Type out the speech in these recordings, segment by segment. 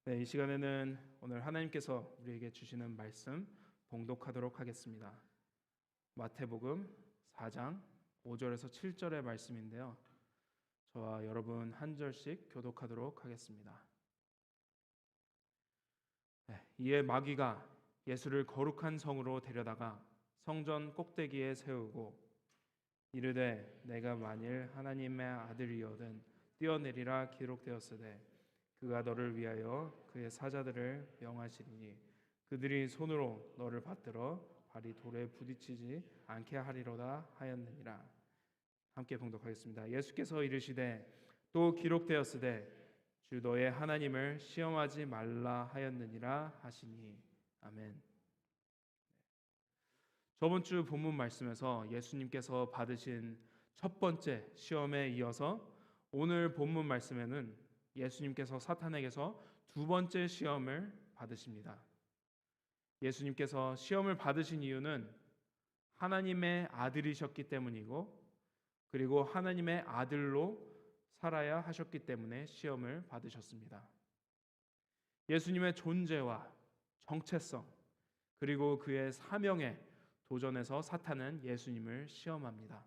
네, 이 시간에는 오늘 하나님께서 우리에게 주시는 말씀 봉독하도록 하겠습니다. 마태복음 4장 5절에서 7절의 말씀인데요. 저와 여러분 한 절씩 교독하도록 하겠습니다. 네, 이에 마귀가 예수를 거룩한 성으로 데려다가 성전 꼭대기에 세우고 이르되 내가 만일 하나님의 아들이거든 뛰어내리라 기록되었으되 그가 너를 위하여 그의 사자들을 명하시리니 그들이 손으로 너를 받들어 발이 돌에 부딪히지 않게 하리로다 하였느니라. 함께 봉독하겠습니다. 예수께서 이르시되 또 기록되었으되 주 너의 하나님을 시험하지 말라 하였느니라 하시니. 아멘. 저번 주 본문 말씀에서 예수님께서 받으신 첫 번째 시험에 이어서 오늘 본문 말씀에는 예수님께서 사탄에게서 두 번째 시험을 받으십니다. 예수님께서 시험을 받으신 이유는 하나님의 아들이셨기 때문이고 그리고 하나님의 아들로 살아야 하셨기 때문에 시험을 받으셨습니다. 예수님의 존재와 정체성 그리고 그의 사명에 도전해서 사탄은 예수님을 시험합니다.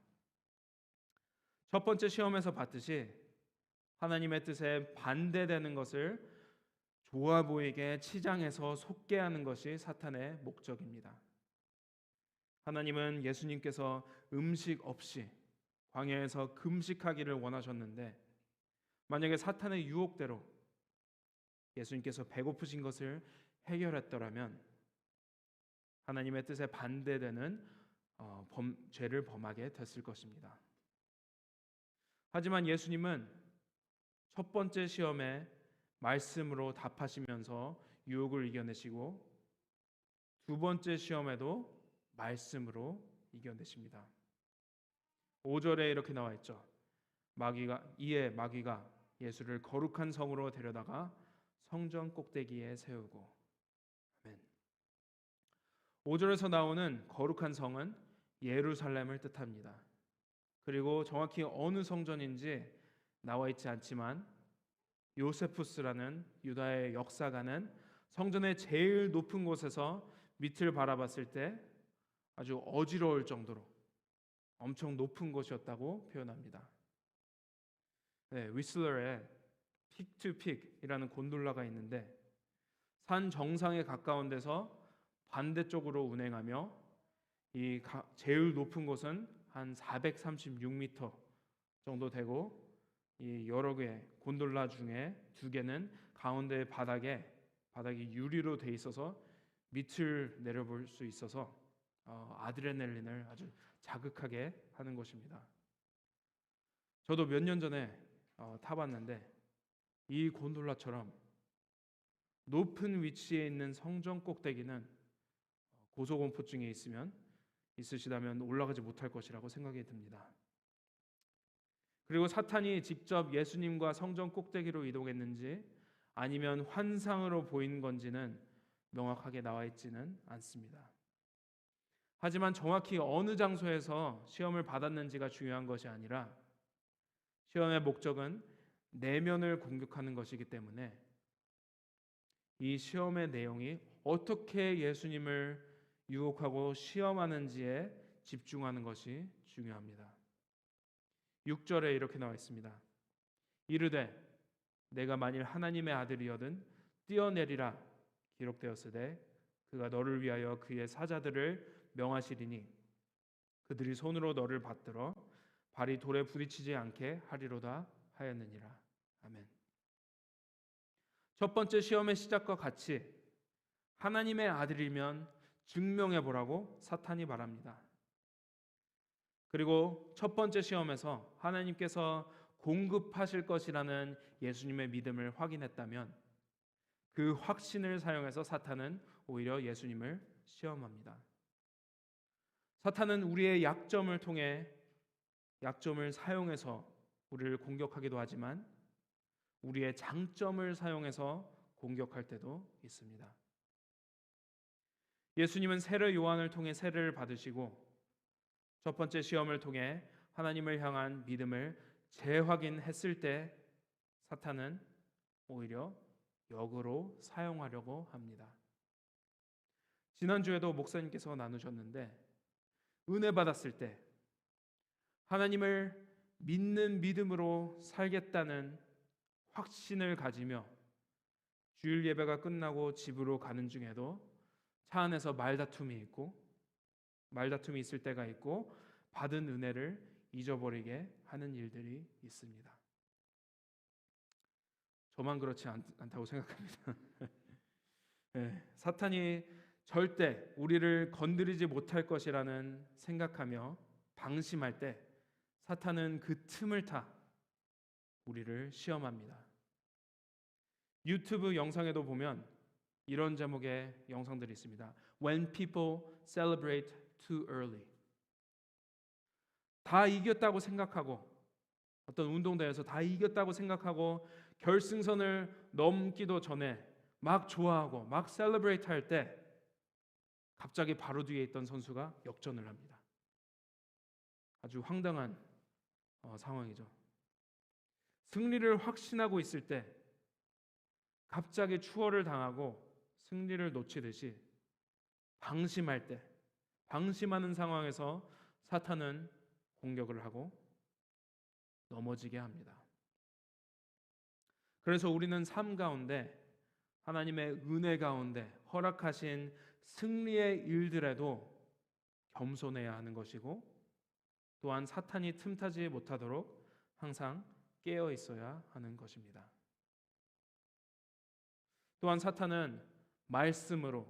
첫 번째 시험에서 봤듯이 하나님의 뜻에 반대되는 것을 좋아 보이게 치장해서 속게 하는 것이 사탄의 목적입니다. 하나님은 예수님께서 음식 없이 광야에서 금식하기를 원하셨는데 만약에 사탄의 유혹대로 예수님께서 배고프신 것을 해결했더라면 하나님의 뜻에 반대되는 죄를 범하게 됐을 것입니다. 하지만 예수님은 첫 번째 시험에 말씀으로 답하시면서 유혹을 이겨내시고 두 번째 시험에도 말씀으로 이겨내십니다. 5절에 이렇게 나와 있죠. 이에 마귀가 예수를 거룩한 성으로 데려다가 성전 꼭대기에 세우고. 아멘. 5절에서 나오는 거룩한 성은 예루살렘을 뜻합니다. 그리고 정확히 어느 성전인지 나와 있지 않지만 요세푸스라는 유다의 역사가는 성전의 제일 높은 곳에서 밑을 바라봤을 때 아주 어지러울 정도로 엄청 높은 곳이었다고 표현합니다. 네, 위슬러에 픽 투 픽이라는 곤돌라가 있는데 산 정상에 가까운 데서 반대쪽으로 운행하며 이 제일 높은 곳은 한 436m 정도 되고 이 여러 개의 곤돌라 중에 두 개는 가운데 바닥이 유리로 돼 있어서 밑을 내려볼 수 있어서 아드레날린을 아주 자극하게 하는 것입니다. 저도 몇 년 전에 타봤는데 이 곤돌라처럼 높은 위치에 있는 성전 꼭대기는 고소공포증이 있으시다면 올라가지 못할 것이라고 생각이 듭니다. 그리고 사탄이 직접 예수님과 성전 꼭대기로 이동했는지 아니면 환상으로 보인 건지는 명확하게 나와 있지는 않습니다. 하지만 정확히 어느 장소에서 시험을 받았는지가 중요한 것이 아니라 시험의 목적은 내면을 공격하는 것이기 때문에 이 시험의 내용이 어떻게 예수님을 유혹하고 시험하는지에 집중하는 것이 중요합니다. 6절에 이렇게 나와 있습니다. 이르되 내가 만일 하나님의 아들이거든 뛰어내리라 기록되었으되 그가 너를 위하여 그의 사자들을 명하시리니 그들이 손으로 너를 받들어 발이 돌에 부딪히지 않게 하리로다 하였느니라. 아멘. 첫 번째 시험의 시작과 같이 하나님의 아들이면 증명해 보라고 사탄이 말합니다. 그리고 첫 번째 시험에서 하나님께서 공급하실 것이라는 예수님의 믿음을 확인했다면 그 확신을 사용해서 사탄은 오히려 예수님을 시험합니다. 사탄은 우리의 약점을 사용해서 우리를 공격하기도 하지만 우리의 장점을 사용해서 공격할 때도 있습니다. 예수님은 세례 요한을 통해 세례를 받으시고 첫 번째 시험을 통해 하나님을 향한 믿음을 재확인했을 때 사탄은 오히려 역으로 사용하려고 합니다. 지난주에도 목사님께서 나누셨는데 은혜 받았을 때 하나님을 믿는 믿음으로 살겠다는 확신을 가지며 주일 예배가 끝나고 집으로 가는 중에도 차 안에서 말다툼이 있을 때가 있고 받은 은혜를 잊어버리게 하는 일들이 있습니다. 저만 그렇지 않다고 생각합니다. 네, 사탄이 절대 우리를 건드리지 못할 것이라는 생각하며 방심할 때 사탄은 그 틈을 타 우리를 시험합니다. 유튜브 영상에도 보면 이런 제목의 영상들이 있습니다. When people celebrate too early. 다 이겼다고 생각하고 어떤 운동대회에서 다 이겼다고 생각하고 결승선을 넘기도 전에 막 좋아하고 막 셀러브레이트 할 때 갑자기 바로 뒤에 있던 선수가 역전을 합니다. 아주 황당한 상황이죠. 승리를 확신하고 있을 때 갑자기 추월을 당하고 승리를 놓치듯이 방심하는 상황에서 사탄은 공격을 하고 넘어지게 합니다. 그래서 우리는 삶 가운데 하나님의 은혜 가운데 허락하신 승리의 일들에도 겸손해야 하는 것이고 또한 사탄이 틈타지 못하도록 항상 깨어 있어야 하는 것입니다. 또한 사탄은 말씀으로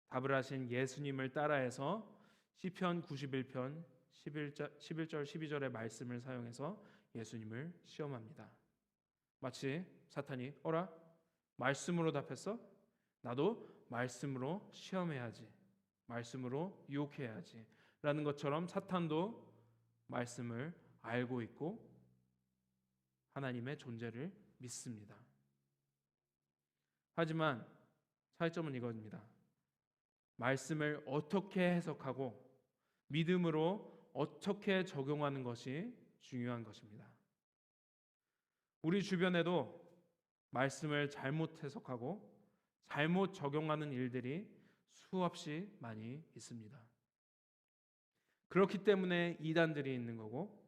답을 하신 예수님을 따라해서 시편 91편 11절 12절의 말씀을 사용해서 예수님을 시험합니다. 마치 사탄이 어라? 말씀으로 답했어? 나도 말씀으로 시험해야지. 말씀으로 유혹해야지. 라는 것처럼 사탄도 말씀을 알고 있고 하나님의 존재를 믿습니다. 하지만 차이점은 이겁니다. 말씀을 어떻게 해석하고 믿음으로 어떻게 적용하는 것이 중요한 것입니다. 우리 주변에도 말씀을 잘못 해석하고 잘못 적용하는 일들이 수없이 많이 있습니다. 그렇기 때문에 이단들이 있는 거고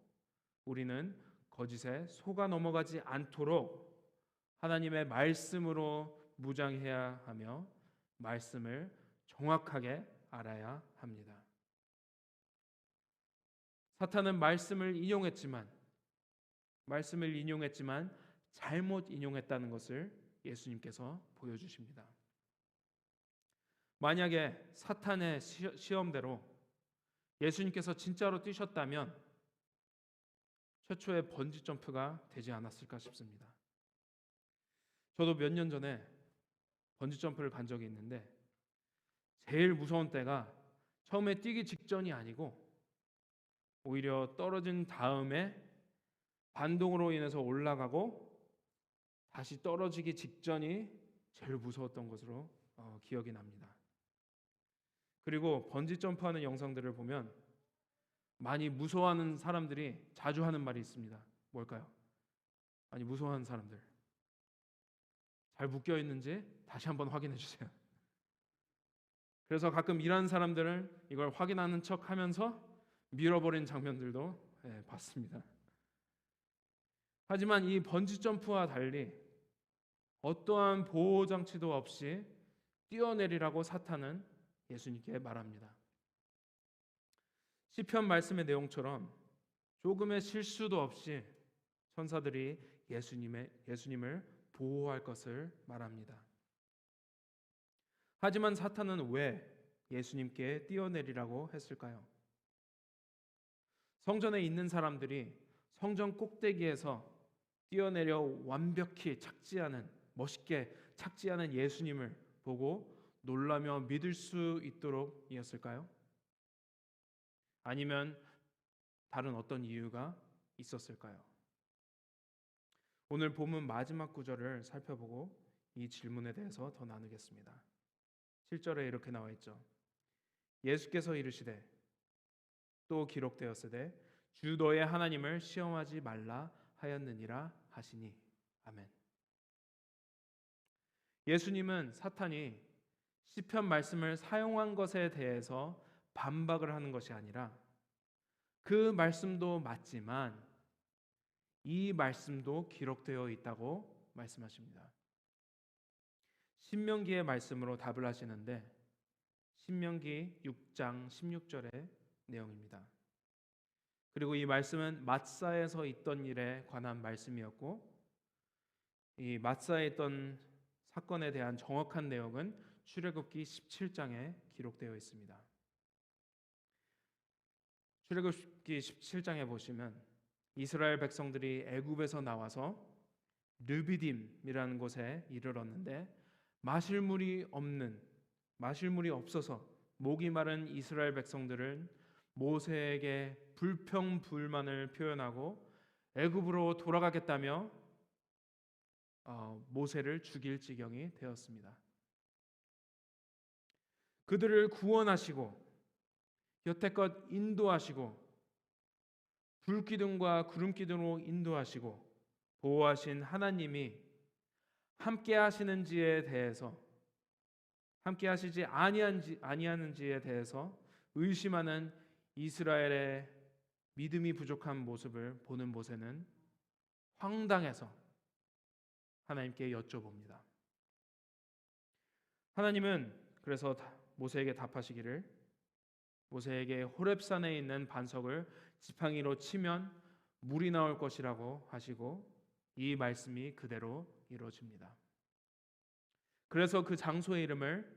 우리는 거짓에 속아 넘어가지 않도록 하나님의 말씀으로 무장해야 하며 말씀을 정확하게 알아야 합니다. 사탄은 말씀을 인용했지만 잘못 인용했다는 것을 예수님께서 보여주십니다. 만약에 사탄의 시험대로 예수님께서 진짜로 뛰셨다면 최초의 번지 점프가 되지 않았을까 싶습니다. 저도 몇 년 전에 번지 점프를 간 적이 있는데 제일 무서운 때가 처음에 뛰기 직전이 아니고 오히려 떨어진 다음에 반동으로 인해서 올라가고 다시 떨어지기 직전이 제일 무서웠던 것으로 기억이 납니다. 그리고 번지 점프하는 영상들을 보면 많이 무서워하는 사람들이 자주 하는 말이 있습니다. 뭘까요? 아니 무서워하는 사람들 잘 묶여 있는지 다시 한번 확인해 주세요. 그래서 가끔 일하는 사람들은 이걸 확인하는 척 하면서 밀어버린 장면들도 봤습니다. 하지만 이 번지 점프와 달리 어떠한 보호 장치도 없이 뛰어내리라고 사탄은 예수님께 말합니다. 시편 말씀의 내용처럼 조금의 실수도 없이 천사들이 예수님을 보호할 것을 말합니다. 하지만 사탄은 왜 예수님께 뛰어내리라고 했을까요? 성전에 있는 사람들이 성전 꼭대기에서 뛰어내려 완벽히 멋있게 착지하는 예수님을 보고 놀라며 믿을 수 있도록 이었을까요? 아니면 다른 어떤 이유가 있었을까요? 오늘 본문 마지막 구절을 살펴보고 이 질문에 대해서 더 나누겠습니다. 7절에 이렇게 나와 있죠. 예수께서 이르시되 또 기록되었으되 주 너의 하나님을 시험하지 말라 하였느니라 하시니. 아멘. 예수님은 사탄이 시편 말씀을 사용한 것에 대해서 반박을 하는 것이 아니라 그 말씀도 맞지만 이 말씀도 기록되어 있다고 말씀하십니다. 신명기의 말씀으로 답을 하시는데 신명기 6장 16절의 내용입니다. 그리고 이 말씀은 맞사에서 있던 일에 관한 말씀이었고 이 맞사에 있던 사건에 대한 정확한 내용은 출애굽기 17장에 기록되어 있습니다. 출애굽기 17장에 보시면 이스라엘 백성들이 애굽에서 나와서 르비딤이라는 곳에 이르렀는데 마실 물이 없어서 목이 마른 이스라엘 백성들은 모세에게 불평불만을 표현하고 애굽으로 돌아가겠다며 모세를 죽일 지경이 되었습니다. 그들을 구원하시고 여태껏 인도하시고 불기둥과 구름기둥으로 인도하시고 보호하신 하나님이 함께 하시는지에 대해서 함께 하시지 아니하는지에 대해서 의심하는 이스라엘의 믿음이 부족한 모습을 보는 모세는 황당해서 하나님께 여쭤봅니다. 하나님은 그래서 모세에게 답하시기를 모세에게 호렙산에 있는 반석을 지팡이로 치면 물이 나올 것이라고 하시고 이 말씀이 그대로 이루어집니다. 그래서 그 장소의 이름을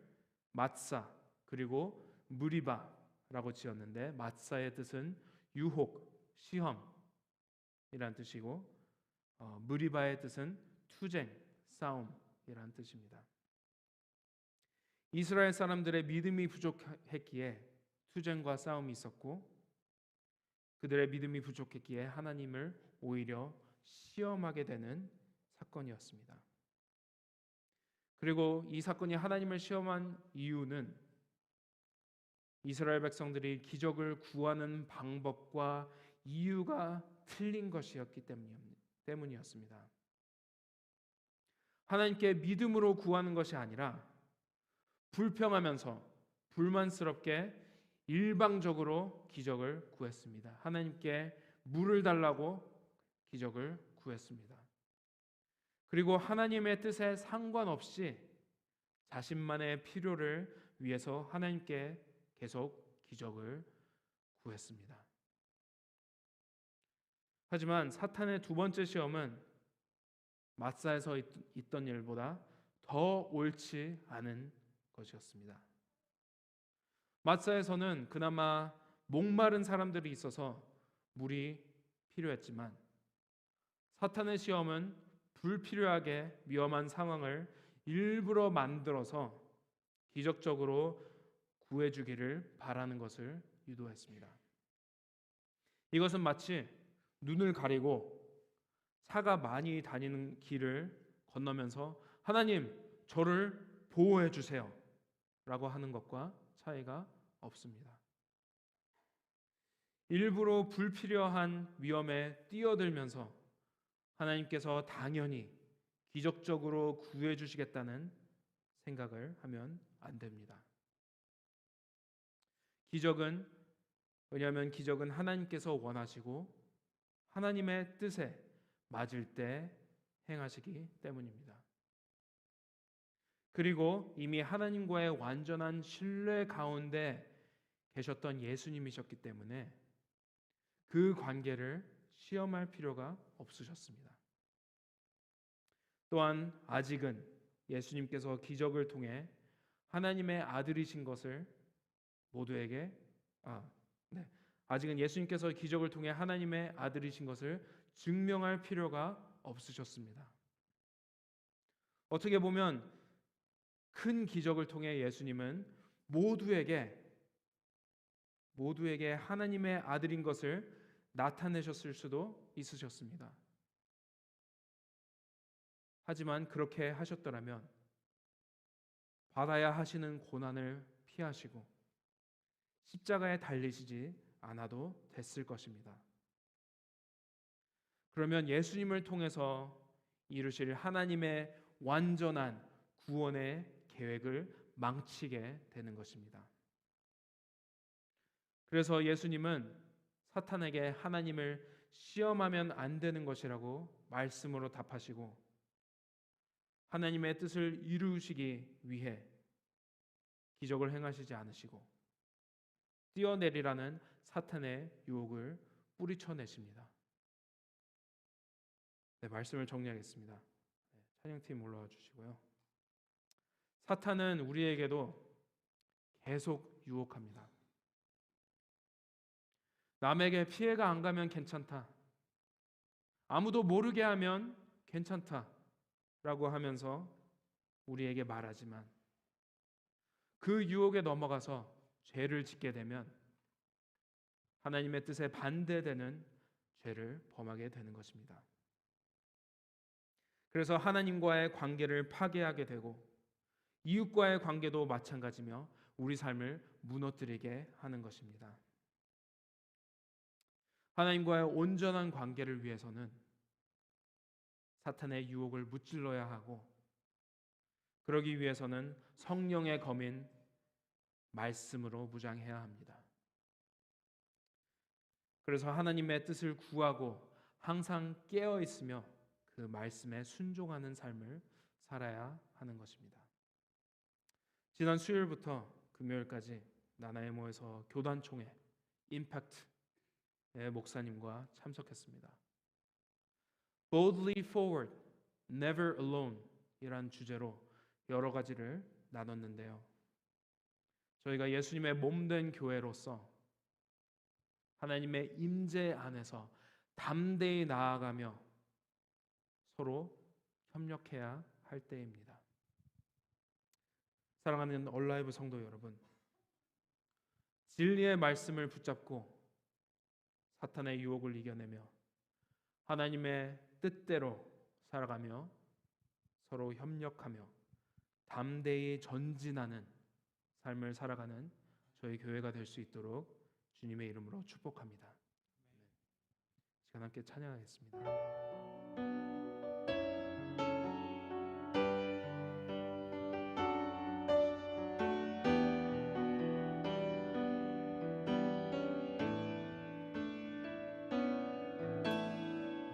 맞사 그리고 무리바라고 지었는데 맞사의 뜻은 유혹, 시험이란 뜻이고 무리바의 뜻은 투쟁, 싸움이란 뜻입니다. 이스라엘 사람들의 믿음이 부족했기에 투쟁과 싸움이 있었고 그들의 믿음이 부족했기에 하나님을 오히려 시험하게 되는 사건이었습니다. 그리고 이 사건이 하나님을 시험한 이유는 이스라엘 백성들이 기적을 구하는 방법과 이유가 틀린 것이었기 때문이었습니다. 하나님께 믿음으로 구하는 것이 아니라 불평하면서 불만스럽게 일방적으로 기적을 구했습니다. 하나님께 물을 달라고 기적을 구했습니다. 그리고 하나님의 뜻에 상관없이 자신만의 필요를 위해서 하나님께 계속 기적을 구했습니다. 하지만 사탄의 두 번째 시험은 맞사에서 있던 일보다 더 옳지 않은 것이었습니다. 맞사에서는 그나마 목마른 사람들이 있어서 물이 필요했지만 사탄의 시험은 불필요하게 위험한 상황을 일부러 만들어서 기적적으로 구해주기를 바라는 것을 유도했습니다. 이것은 마치 눈을 가리고 차가 많이 다니는 길을 건너면서 하나님 저를 보호해 주세요 라고 하는 것과 차이가 없습니다. 일부러 불필요한 위험에 뛰어들면서 하나님께서 당연히 기적적으로 구해 주시겠다는 생각을 하면 안 됩니다. 왜냐하면 기적은 하나님께서 원하시고 하나님의 뜻에 맞을 때 행하시기 때문입니다. 그리고 이미 하나님과의 완전한 신뢰 가운데 계셨던 예수님이셨기 때문에 그 관계를 시험할 필요가 없으셨습니다. 또한 아직은 예수님께서 기적을 통해 하나님의 아들이신 것을 아직은 예수님께서 기적을 통해 하나님의 아들이신 것을 증명할 필요가 없으셨습니다. 어떻게 보면 큰 기적을 통해 예수님은 모두에게 하나님의 아들인 것을 나타내셨을 수도 있으셨습니다. 하지만 그렇게 하셨더라면 받아야 하시는 고난을 피하시고 십자가에 달리시지 않아도 됐을 것입니다. 그러면 예수님을 통해서 이루실 하나님의 완전한 구원의 계획을 망치게 되는 것입니다. 그래서 예수님은 사탄에게 하나님을 시험하면 안 되는 것이라고 말씀으로 답하시고 하나님의 뜻을 이루시기 위해 기적을 행하시지 않으시고 뛰어내리라는 사탄의 유혹을 뿌리쳐내십니다. 네, 말씀을 정리하겠습니다. 네, 찬양팀 올라와 주시고요. 사탄은 우리에게도 계속 유혹합니다. 남에게 피해가 안 가면 괜찮다. 아무도 모르게 하면 괜찮다. 라고 하면서 우리에게 말하지만 그 유혹에 넘어가서 죄를 짓게 되면 하나님의 뜻에 반대되는 죄를 범하게 되는 것입니다. 그래서 하나님과의 관계를 파괴하게 되고 이웃과의 관계도 마찬가지며 우리 삶을 무너뜨리게 하는 것입니다. 하나님과의 온전한 관계를 위해서는 사탄의 유혹을 무찔러야 하고 그러기 위해서는 성령의 검인 말씀으로 무장해야 합니다. 그래서 하나님의 뜻을 구하고 항상 깨어 있으며 그 말씀에 순종하는 삶을 살아야 하는 것입니다. 지난 수요일부터 금요일까지 나나에모에서 교단총회 임팩트의 목사님과 참석했습니다. Boldly forward, never alone 이란 주제로 여러 가지를 나눴는데요. 저희가 예수님의 몸된 교회로서 하나님의 임재 안에서 담대히 나아가며 서로 협력해야 할 때입니다. 사랑하는 얼라이브 성도 여러분, 진리의 말씀을 붙잡고 사탄의 유혹을 이겨내며 하나님의 뜻대로 살아가며 서로 협력하며 담대히 전진하는 삶을 살아가는 저희 교회가 될 수 있도록 주님의 이름으로 축복합니다. 시간 함께 찬양하겠습니다.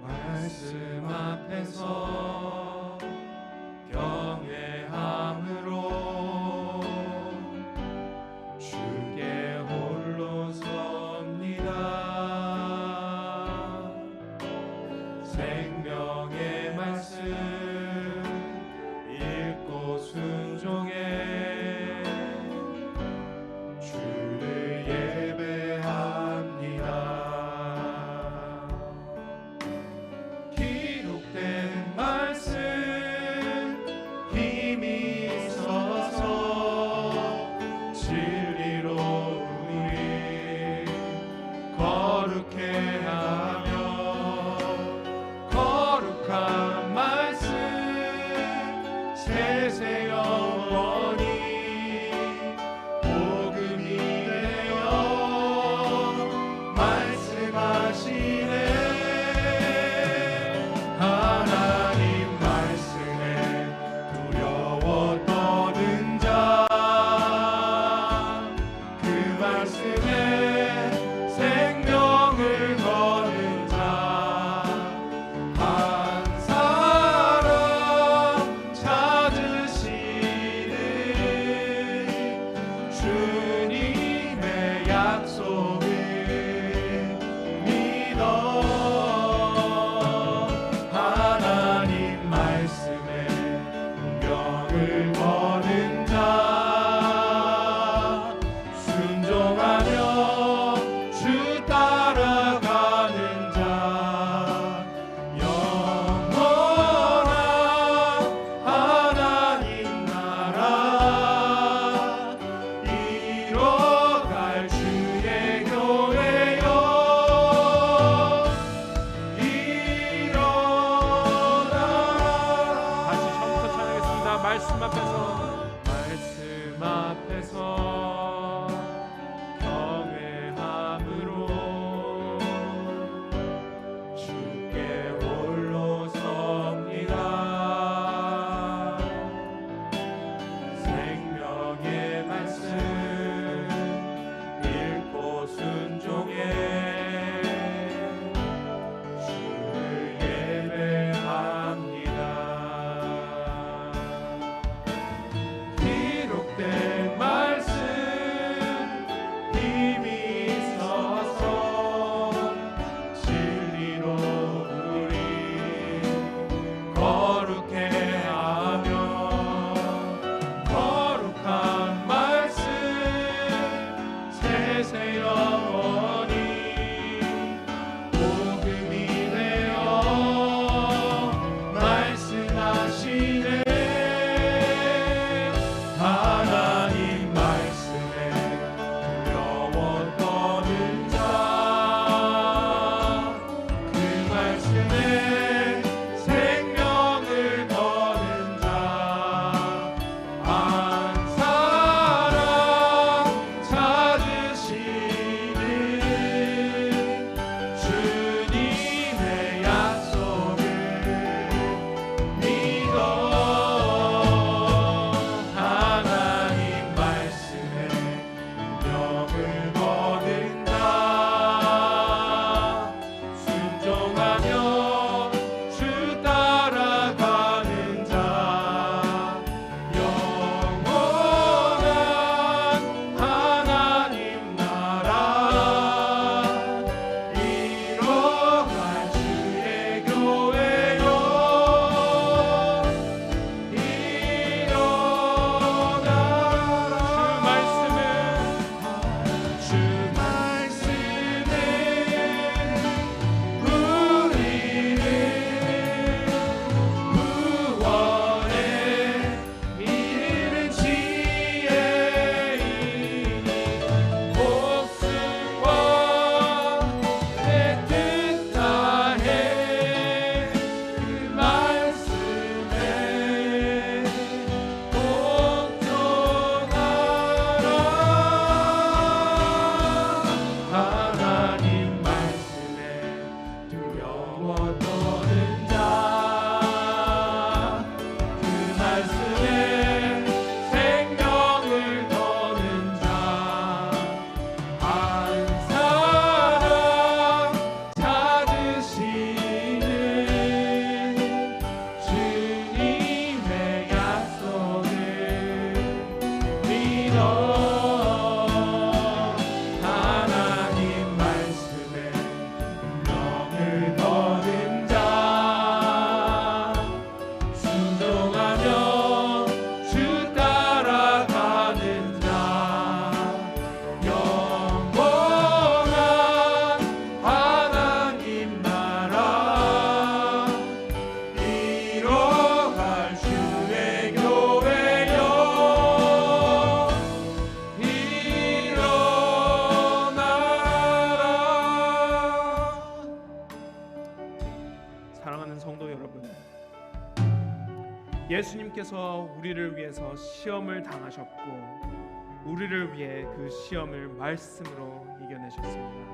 말씀 앞에서 경외함으로 주께 홀로 섭니다. 생명의 말씀 읽고 순종해 주를 예배합니다. 기록된 말씀 힘이 있어서 진리로 우리 거룩해 하며 거룩한 말씀 세세 영원히 복음이 되어 말씀하시네. 하나님 말씀에 두려워 떠는 자, 그 말씀에 생명을 거는 자, 한 사람 찾으시는 주님의 약속을 믿어. 하나님 말씀에 운명을 거는 자, 순종하며 주 따라가는 자, 영원한 하나님 나라 이뤄갈 주의 교회여 일어나라. 다시 처음부터 찬양하겠습니다. 말씀 앞에서 경외함으로 주께 홀로 섭니다. 예수님께서 우리를 위해서 시험을 당하셨고 우리를 위해 그 시험을 말씀으로 이겨내셨습니다.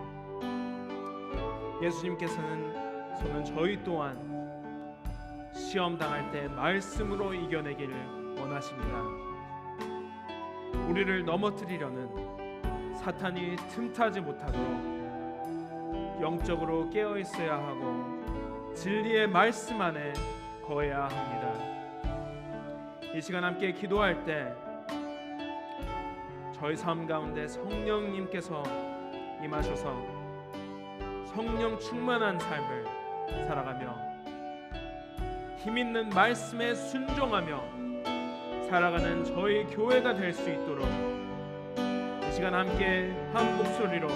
예수님께서는 저희 또한 시험 당할 때 말씀으로 이겨내기를 원하십니다. 우리를 넘어뜨리려는 사탄이 틈타지 못하도록 영적으로 깨어 있어야 하고 진리의 말씀 안에 거해야 합니다. 이 시간 함께 기도할 때 저희 삶 가운데 성령님께서 임하셔서 성령 충만한 삶을 살아가며 힘있는 말씀에 순종하며 살아가는 저희 교회가 될 수 있도록 이 시간 함께 한 목소리로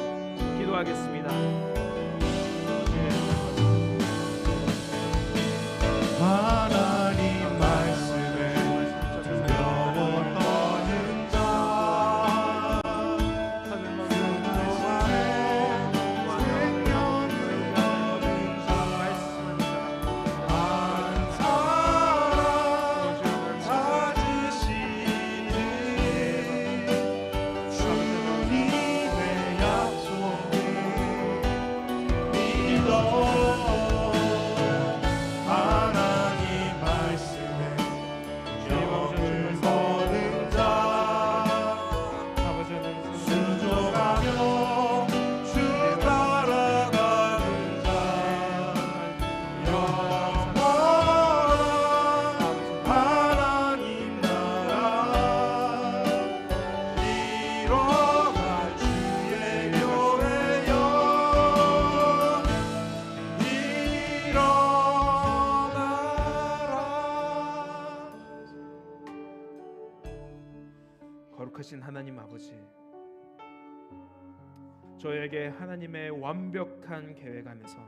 기도하겠습니다. 하나님 말씀을 두려워하는 자 거룩하신 하나님 아버지, 저에게 하나님의 완벽한 계획 안에서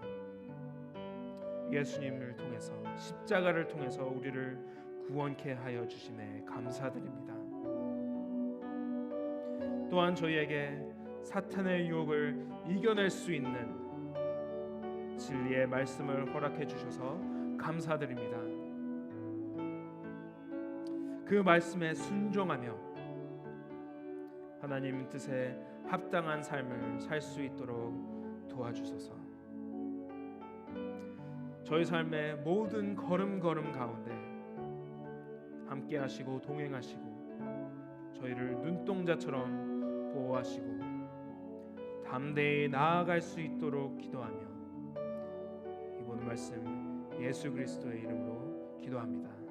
예수님을 통해서 십자가를 통해서 우리를 구원케 하여 주심에 감사드립니다. 또한 저희에게 사탄의 유혹을 이겨낼 수 있는 진리의 말씀을 허락해 주셔서 감사드립니다. 그 말씀에 순종하며 하나님 뜻에 합당한 삶을 살 수 있도록 도와주소서. 저희 삶의 모든 걸음걸음 가운데 함께 하시고 동행하시고 저희를 눈동자처럼 보호하시고 담대히 나아갈 수 있도록 기도하며 이번 말씀 예수 그리스도의 이름으로 기도합니다.